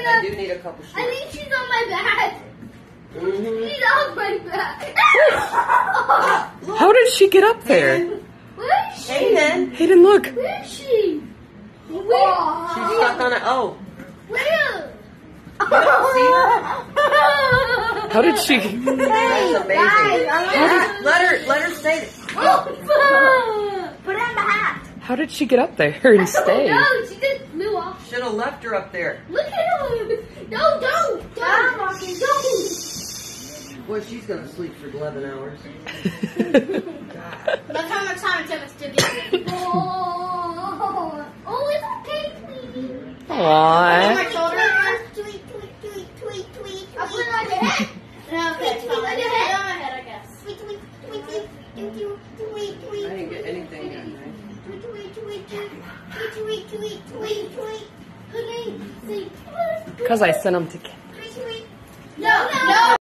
I do need a couple shorts. I think she's on my back. She's on my back. How did she get up there? Where is she? Hayden, look. Where is she? She's stuck on it. Oh. Where? How did she? That's amazing. Let her stay. Put it on the hat. How did she get up there and stay? No, she just flew off. Should have left her up there. Look at her. No, don't. Boy, she's gonna sleep for 11 hours. That's how much time it took us to get here. Oh, it's okay, Tweety. Aww. My shoulder. Tweet. I'll put it on your head. Okay, it's fine. On your head. On my head, I guess. Tweet. I didn't get anything done. Tweet. Because I sent them to